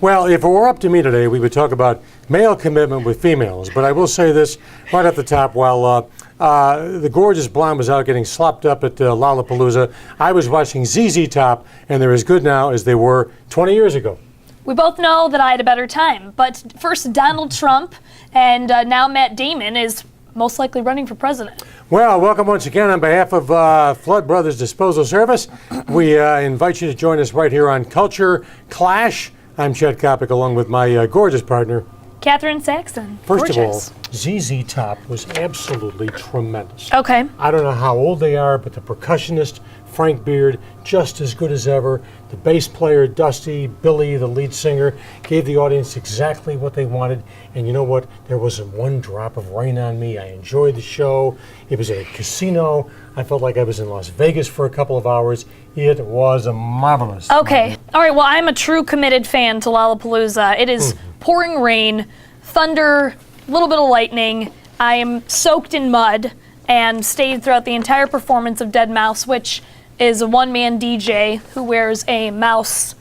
Well, if it were up to me today, we would talk about male commitment with females. But I will say this right at the top, while the gorgeous blonde was out getting slopped up at Lollapalooza, I was watching ZZ Top, and they're as good now as they were 20 years ago. We both know that I had a better time. But first, Donald Trump, and now Matt Damon is most likely running for president. Well, welcome once again on behalf of Flood Brothers Disposal Service. We invite you to join us right here on Culture Clash. I'm Chet Kopic, along with my gorgeous partner, Catherine Saxon. First Gorgeous. of all, ZZ Top was absolutely tremendous. Okay. I don't know how old they are, but the percussionist, Frank Beard, just as good as ever. The bass player, Dusty, Billy, the lead singer, gave the audience exactly what they wanted. And you know what? There wasn't one drop of rain on me. I enjoyed the show. It was at a casino. I felt like I was in Las Vegas for a couple of hours. It was marvelous. Okay. All right. Well, I'm a true committed fan to Lollapalooza. It is pouring rain, thunder, a little bit of lightning. I am soaked in mud and stayed throughout the entire performance of Deadmau5, which is a one-man DJ who wears a mouse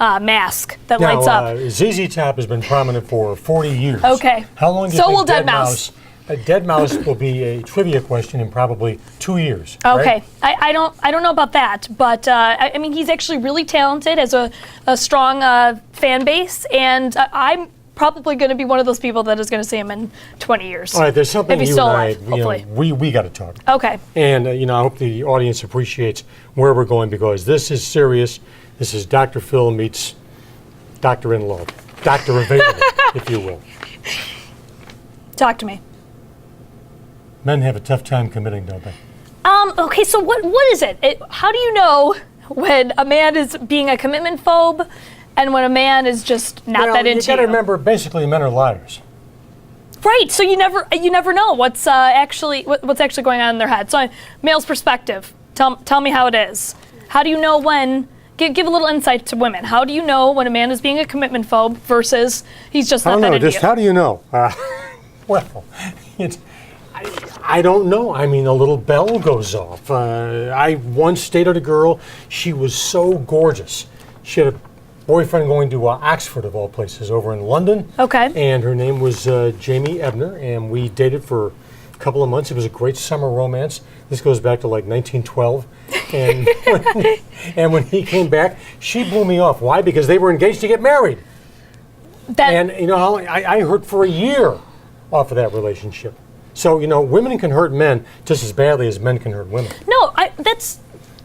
mask that lights up. ZZ Top has been prominent for 40 years. Okay. How long do you So think will Deadmau5. Deadmau5 will be a trivia question in probably 2 years. Okay, right? I don't know about that, but I mean he's actually really talented, has a strong fan base, and I'm probably going to be one of those people that is going to see him in 20 years. All right, there's something Maybe you still and I, alive, hopefully. we got to talk. Okay. And I hope the audience appreciates where we're going, because this is serious. This is Dr. Phil meets Dr. in Love, Dr. Available, if you will. Talk to me. Men have a tough time committing, don't they? Okay, so what is it? How do you know when a man is being a commitment phobe and when a man is just not that into you got to remember, basically, men are liars. Right. So you never know what's actually going on in their head. So, male's perspective. Tell me how it is. How do you know when? Give a little insight to women. How do you know when a man is being a commitment phobe versus he's just not that into you? How do you know? Well, I don't know. I mean, a little bell goes off. I once dated a girl. She was so gorgeous. She had a boyfriend going to Oxford, of all places, over in London. Okay. And her name was Jamie Ebner, and we dated for a couple of months. It was a great summer romance. This goes back to like 1912. And when he came back, she blew me off. Why? Because they were engaged to get married. And you know, I hurt for a year off of that relationship. So, you know, women can hurt men just as badly as men can hurt women. No,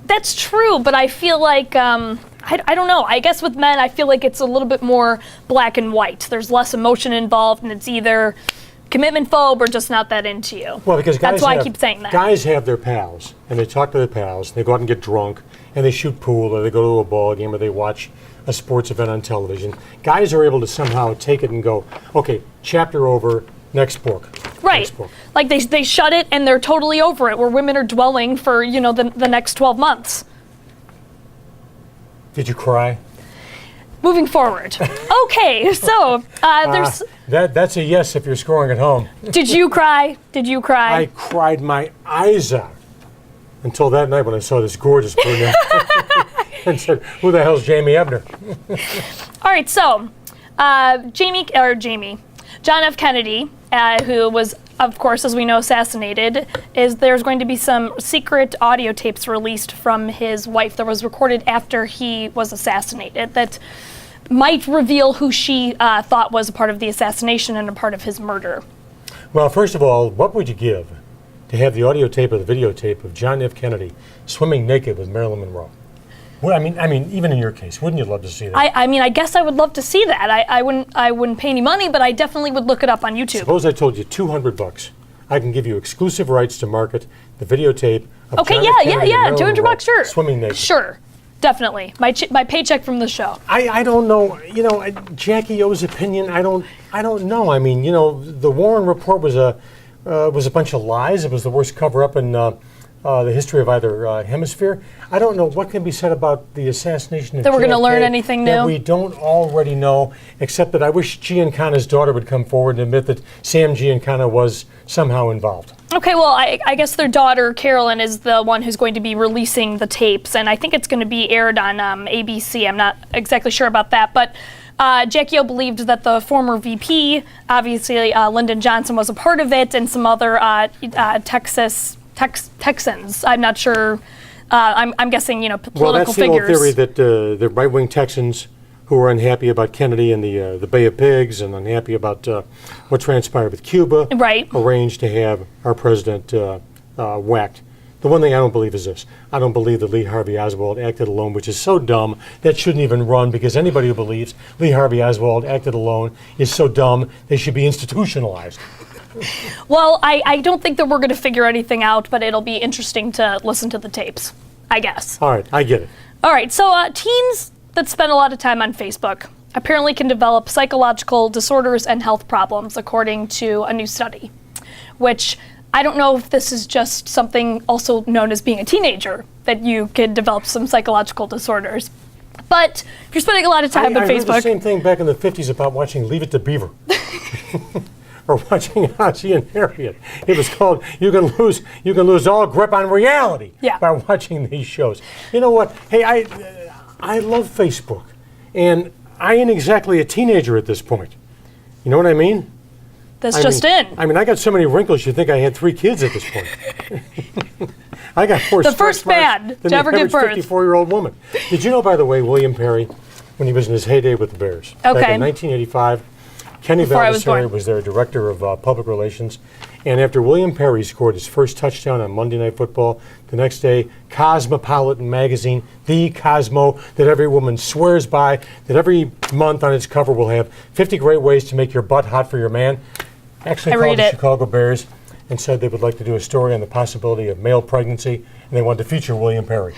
that's true, but I feel like I don't know. I guess with men, I feel like it's a little bit more black and white. There's less emotion involved, and it's either commitment phobe or just not that into you. Well, because that's why I keep saying that. Guys have their pals, and they talk to their pals. They go out and get drunk, and they shoot pool, or they go to a ball game, or they watch a sports event on television. Guys are able to somehow take it and go, okay, chapter over, next book. Right. Next book. Like they shut it and they're totally over it, where women are dwelling for, the next 12 months. Did you cry? Moving forward. Okay, so there's... That's a yes if you're scoring at home. Did you cry? I cried my eyes out until that night when I saw this gorgeous brunette and said, who the hell's Jamie Ebner? All right, so John F. Kennedy, who was, of course, as we know, assassinated, there's going to be some secret audio tapes released from his wife that was recorded after he was assassinated that might reveal who she thought was a part of the assassination and a part of his murder. Well, first of all, what would you give to have the audio tape or the videotape of John F. Kennedy swimming naked with Marilyn Monroe? Well, I mean, even in your case, wouldn't you love to see that? I mean, I guess I would love to see that. I wouldn't pay any money, but I definitely would look it up on YouTube. Suppose I told you $200. I can give you exclusive rights to market the videotape of John F. Kennedy and Marilyn Monroe $200, sure. Swimming naked. Sure, definitely. My paycheck from the show. I don't know. You know, Jackie O's opinion. I don't know. I mean, you know, the Warren Report was a bunch of lies. It was the worst cover-up in the history of either hemisphere. I don't know what can be said about the assassination of That we're going to JFK learn anything new? that we don't already know, except that I wish Giancana's daughter would come forward and admit that Sam Giancana was somehow involved. Okay, well, I guess their daughter, Carolyn, is the one who's going to be releasing the tapes, and I think it's going to be aired on ABC. I'm not exactly sure about that, but Jackie O believed that the former VP, obviously Lyndon Johnson, was a part of it, and some other Texans. I'm not sure. I'm guessing, political Well, that's the figures. old theory that the right-wing Texans who were unhappy about Kennedy and the Bay of Pigs and unhappy about what transpired with Cuba Right. arranged to have our president whacked. The one thing I don't believe is this. I don't believe that Lee Harvey Oswald acted alone, which is so dumb that shouldn't even run, because anybody who believes Lee Harvey Oswald acted alone is so dumb they should be institutionalized. Well, I don't think that we're going to figure anything out, but it'll be interesting to listen to the tapes, I guess. All right, I get it. All right, so teens that spend a lot of time on Facebook apparently can develop psychological disorders and health problems, according to a new study, which I don't know if this is just something also known as being a teenager, that you can develop some psychological disorders. But if you're spending a lot of time on I heard the Facebook, same thing back in the 50s about watching Leave It to Beaver. Or watching Ozzie and Harriet. It was called You Can Lose All Grip on Reality by watching these shows. You know what? Hey, I love Facebook, and I ain't exactly a teenager at this point. You know what I mean? that's I just mean, in. I mean, I got so many wrinkles. You think I had 3 kids at this point? I got more The stretch first marks man than to the ever give average birth. 54-year-old woman. Did you know, by the way, William Perry, when he was in his heyday with the Bears, back Okay. in 1985, Kenny Before I was Valdiserri born. was their director of public relations. And after William Perry scored his first touchdown on Monday Night Football, the next day, Cosmopolitan magazine, the Cosmo, that every woman swears by, that every month on its cover will have 50 great ways to make your butt hot for your man, actually I called read the it. Chicago Bears and said they would like to do a story on the possibility of male pregnancy, and they wanted to feature William Perry.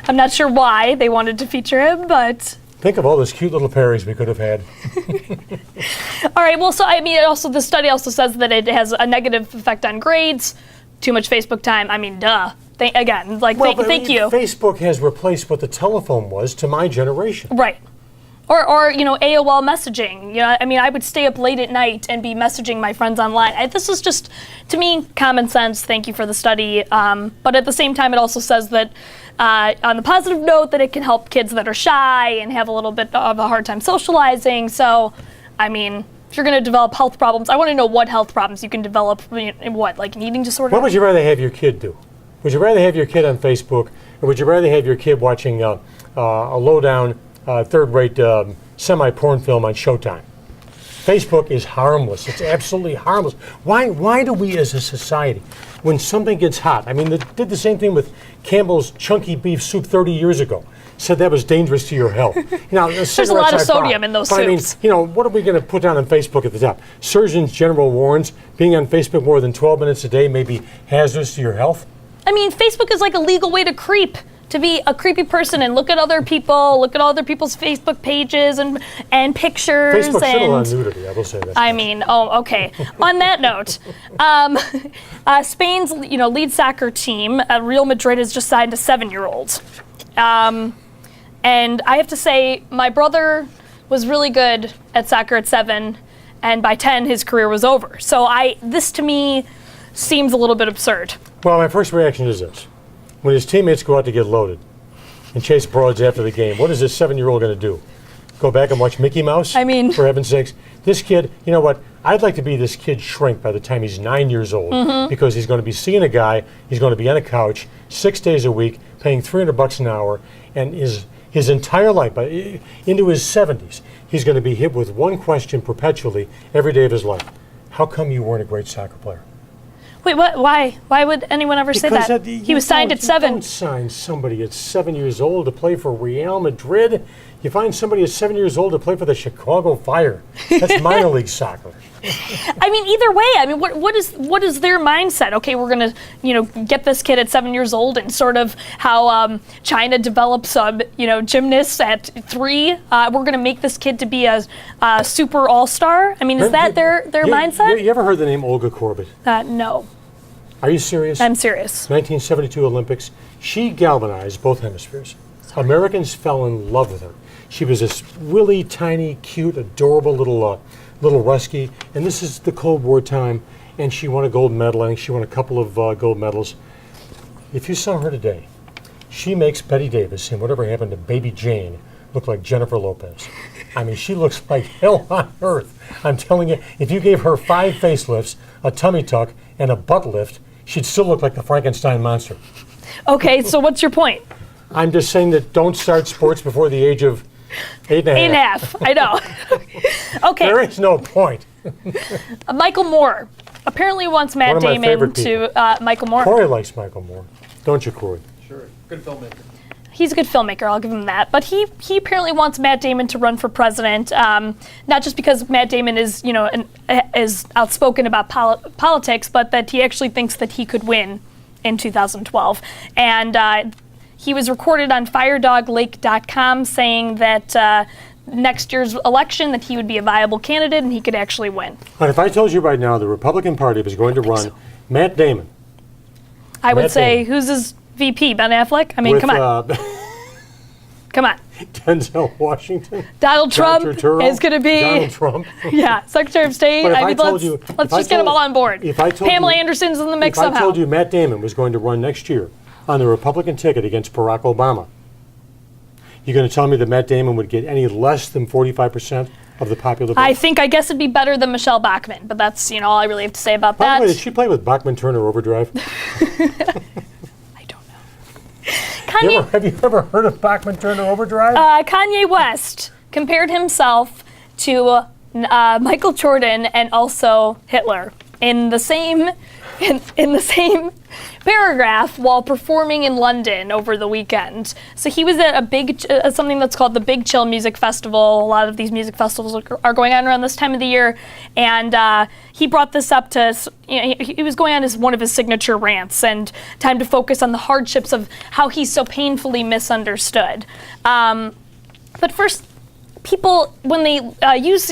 I'm not sure why they wanted to feature him, but Think of all those cute little Perrys we could have had. all right. Well, so I mean, the study also says that it has a negative effect on grades. Too much Facebook time. I mean, duh. Thank you. Facebook has replaced what the telephone was to my generation. Right. Or AOL messaging. I mean, I would stay up late at night and be messaging my friends online. This is just, to me, common sense. Thank you for the study. But at the same time, it also says that, on the positive note, that it can help kids that are shy and have a little bit of a hard time socializing. So, I mean, if you're going to develop health problems, I want to know what health problems you can develop. What, like an eating disorder? What would you rather have your kid do? Would you rather have your kid on Facebook, or would you rather have your kid watching a low-down, third-rate semi-porn film on Showtime? Facebook is harmless. It's absolutely harmless. Why do we as a society, when something gets hot, I mean, they did the same thing with Campbell's Chunky Beef Soup 30 years ago, said that was dangerous to your health. There's a lot of sodium in those soups. I mean, what are we going to put down on Facebook at the top? Surgeon General warns being on Facebook more than 12 minutes a day may be hazardous to your health. I mean, Facebook is like a legal way to creep. To be a creepy person and look at other people, look at other people's Facebook pages and pictures. Facebook should allow and nudity, I will say that. I mean, okay. On that note, Spain's lead soccer team, Real Madrid, has just signed a 7-year-old. And I have to say, my brother was really good at soccer at 7, and by 10 his career was over. So this to me seems a little bit absurd. Well, my first reaction is this. When his teammates go out to get loaded and chase broads after the game, what is this 7-year-old going to do? Go back and watch Mickey Mouse? I mean, for heaven's sakes. This kid, you know what? I'd like to be this kid's shrink by the time he's 9 years old, because he's going to be seeing a guy, he's going to be on a couch 6 days a week, paying $300 an hour, and his entire life, into his 70s, he's going to be hit with one question perpetually every day of his life. How come you weren't a great soccer player? Wait, what? Why? Why would anyone ever say that? He was signed at 7. You don't sign somebody at 7 years old to play for Real Madrid. You find somebody at 7 years old to play for the Chicago Fire. That's minor league soccer. I mean, either way, I mean, what is their mindset? Okay, we're gonna get this kid at 7 years old, and sort of how China develops gymnasts at 3. We're gonna make this kid to be a super all-star. I mean, is that their mindset? You ever heard the name Olga Korbut? No. Are you serious? I'm serious. 1972 Olympics. She galvanized both hemispheres. Americans fell in love with her. She was this really tiny, cute, adorable little Rusky, and this is the Cold War time, and she won a gold medal. I think she won a couple of gold medals. If you saw her today, she makes Betty Davis and whatever happened to Baby Jane look like Jennifer Lopez. I mean, she looks like hell on earth. I'm telling you, if you gave her 5 facelifts, a tummy tuck, and a butt lift, she'd still look like the Frankenstein monster. Okay, so what's your point? I'm just saying that don't start sports before the age of 8 and a half. 8.5. I know. Okay. There is no point. Michael Moore apparently wants Matt One of my Damon favorite to Michael Moore. Corey likes Michael Moore. Don't you, Corey? Sure, good filmmaker. He's a good filmmaker, I'll give him that. But he apparently wants Matt Damon to run for president, not just because Matt Damon is, is outspoken about politics, but that he actually thinks that he could win in 2012. And he was recorded on FireDogLake.com saying that next year's election that he would be a viable candidate and he could actually win. And if I told you right now the Republican Party was going to run Matt Damon. I would Matt say, Damon. who's his VP, Ben Affleck? I mean, with, come on. Come on. Denzel Washington. Donald Trump John Turturro, is going to be, Donald Trump. yeah, Secretary of State. But if I mean, told you- let's if I just get them told- all on board. if I told Pamela you- Anderson's in the mix If I somehow. told you Matt Damon was going to run next year on the Republican ticket against Barack Obama, you're going to tell me that Matt Damon would get any less than 45% of the popular vote? I guess it'd be better than Michelle Bachmann, but that's all I really have to say about By that. the way, did she play with Bachman Turner Overdrive? I don't know. Have you ever heard of Bachman Turner Overdrive? Kanye West compared himself to Michael Jordan and also Hitler in the same paragraph while performing in London over the weekend. So he was at something that's called the Big Chill Music Festival. A lot of these music festivals are going on around this time of the year, and he brought this up to. He was going on one of his signature rants, and time to focus on the hardships of how he's so painfully misunderstood. But first, people, when they use,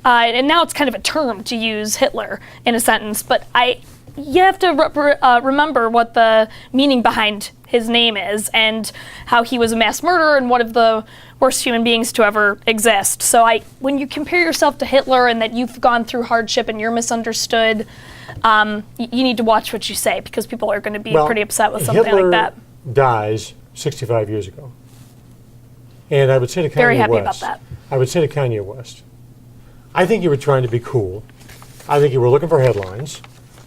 and now it's kind of a term to use Hitler in a sentence, but you have to remember what the meaning behind his name is and how he was a mass murderer and one of the worst human beings to ever exist. So when you compare yourself to Hitler and that you've gone through hardship and you're misunderstood, you need to watch what you say because people are going to be pretty upset with something Hitler like that. dies 65 years ago. And I would say to Kanye West. Very happy about that. I would say to Kanye West, I think you were trying to be cool. I think you were looking for headlines.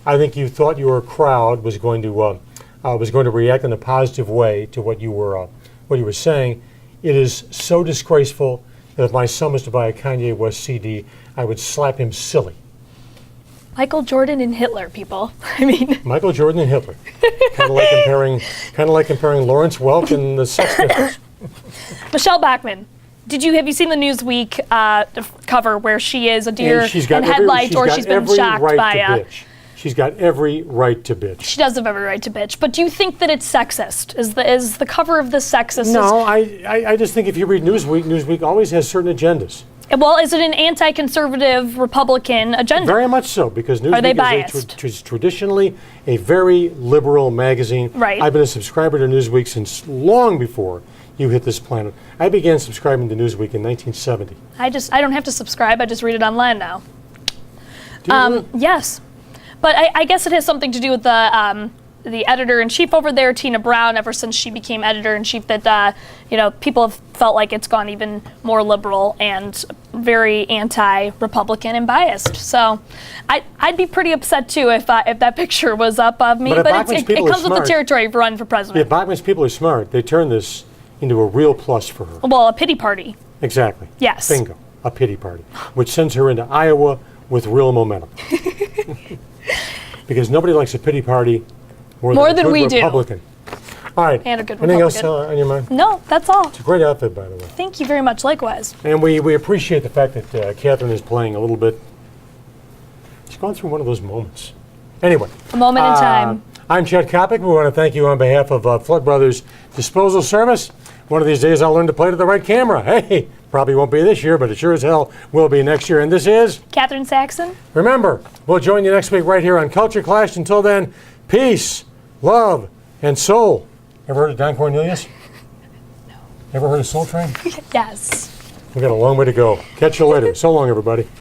I think you thought your crowd was going to react in a positive way to what you were saying. It is so disgraceful that if my son was to buy a Kanye West CD, I would slap him silly. Michael Jordan and Hitler, people. I mean, Michael Jordan and Hitler, kind of like comparing Lawrence Welk and the Sex Pistols. Michelle Bachmann. Have you seen the Newsweek cover where she is a deer And she's in got headlights or she's been every shocked right by to a... bitch. She's got every right to bitch. She does have every right to bitch. But do you think that it's sexist? Is the cover of this sexist? No, I just think if you read Newsweek, Newsweek always has certain agendas. Well, is it an anti-conservative Republican agenda? Very much so, because Newsweek they biased? is traditionally a very liberal magazine. Right. I've been a subscriber to Newsweek since long before you hit this planet. I began subscribing to Newsweek in 1970. I don't have to subscribe. I just read it online now. Do you really? Yes, but I guess it has something to do with the editor-in-chief over there, Tina Brown. Ever since she became editor-in-chief, that people have felt like it's gone even more liberal and very anti-Republican and biased. So I'd be pretty upset too if that picture was up of me. But if But Bachmann's it people are comes with the smart- territory of running for president. If Bachman's people are smart, they turn this into a real plus for her. Well, a pity party. Exactly. Yes. Bingo. A pity party, which sends her into Iowa with real momentum. Because nobody likes a pity party more More than a than good we do. Republican. All right. And a good Anything else Republican. on your mind? No, that's all. It's a great outfit, by the way. Thank you very much. Likewise. And we appreciate the fact that Catherine is playing a little bit. She's gone through one of those moments. Anyway. A moment in time. I'm Chet Kopic. We want to thank you on behalf of Flood Brothers Disposal Service. One of these days I'll learn to play to the right camera. Hey, probably won't be this year, but it sure as hell will be next year. And this is... Catherine Saxon. Remember, we'll join you next week right here on Culture Clash. Until then, peace, love, and soul. Ever heard of Don Cornelius? No. Ever heard of Soul Train? Yes. We've got a long way to go. Catch you later. So long, everybody.